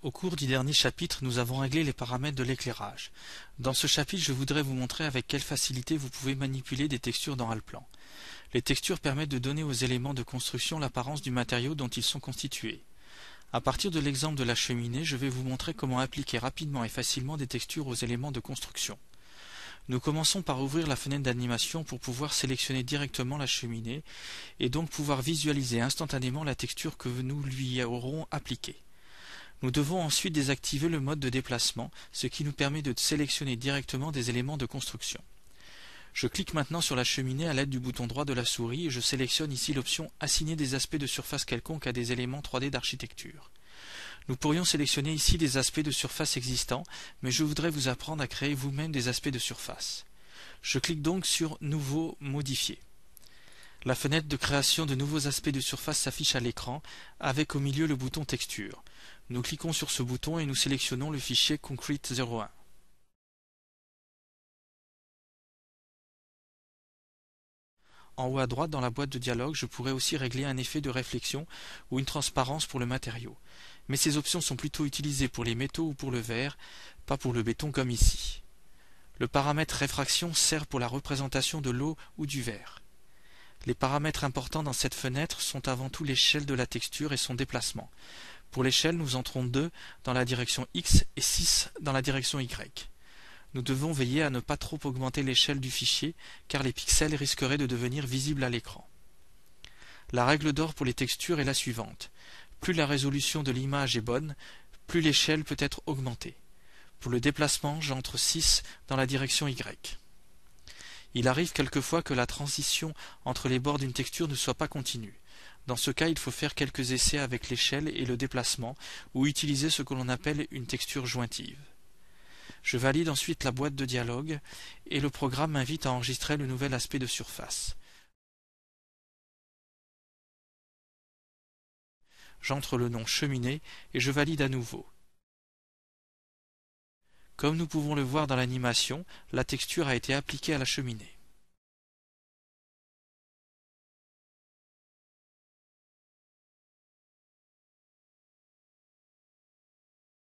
Au cours du dernier chapitre, nous avons réglé les paramètres de l'éclairage. Dans ce chapitre, je voudrais vous montrer avec quelle facilité vous pouvez manipuler des textures dans Allplan. Les textures permettent de donner aux éléments de construction l'apparence du matériau dont ils sont constitués. À partir de l'exemple de la cheminée, je vais vous montrer comment appliquer rapidement et facilement des textures aux éléments de construction. Nous commençons par ouvrir la fenêtre d'animation pour pouvoir sélectionner directement la cheminée et donc pouvoir visualiser instantanément la texture que nous lui aurons appliquée. Nous devons ensuite désactiver le mode de déplacement, ce qui nous permet de sélectionner directement des éléments de construction. Je clique maintenant sur la cheminée à l'aide du bouton droit de la souris et je sélectionne ici l'option « Assigner des aspects de surface quelconques à des éléments 3D d'architecture ». Nous pourrions sélectionner ici des aspects de surface existants, mais je voudrais vous apprendre à créer vous-même des aspects de surface. Je clique donc sur « Nouveau, modifier ». La fenêtre de création de nouveaux aspects de surface s'affiche à l'écran, avec au milieu le bouton Texture. Nous cliquons sur ce bouton et nous sélectionnons le fichier Concrete01. En haut à droite, dans la boîte de dialogue, je pourrais aussi régler un effet de réflexion ou une transparence pour le matériau. Mais ces options sont plutôt utilisées pour les métaux ou pour le verre, pas pour le béton comme ici. Le paramètre réfraction sert pour la représentation de l'eau ou du verre. Les paramètres importants dans cette fenêtre sont avant tout l'échelle de la texture et son déplacement. Pour l'échelle, nous entrons 2 dans la direction X et 6 dans la direction Y. Nous devons veiller à ne pas trop augmenter l'échelle du fichier, car les pixels risqueraient de devenir visibles à l'écran. La règle d'or pour les textures est la suivante. Plus la résolution de l'image est bonne, plus l'échelle peut être augmentée. Pour le déplacement, j'entre 6 dans la direction Y. Il arrive quelquefois que la transition entre les bords d'une texture ne soit pas continue. Dans ce cas, il faut faire quelques essais avec l'échelle et le déplacement, ou utiliser ce que l'on appelle une texture jointive. Je valide ensuite la boîte de dialogue, et le programme m'invite à enregistrer le nouvel aspect de surface. J'entre le nom cheminée, et je valide à nouveau. Comme nous pouvons le voir dans l'animation, la texture a été appliquée à la cheminée.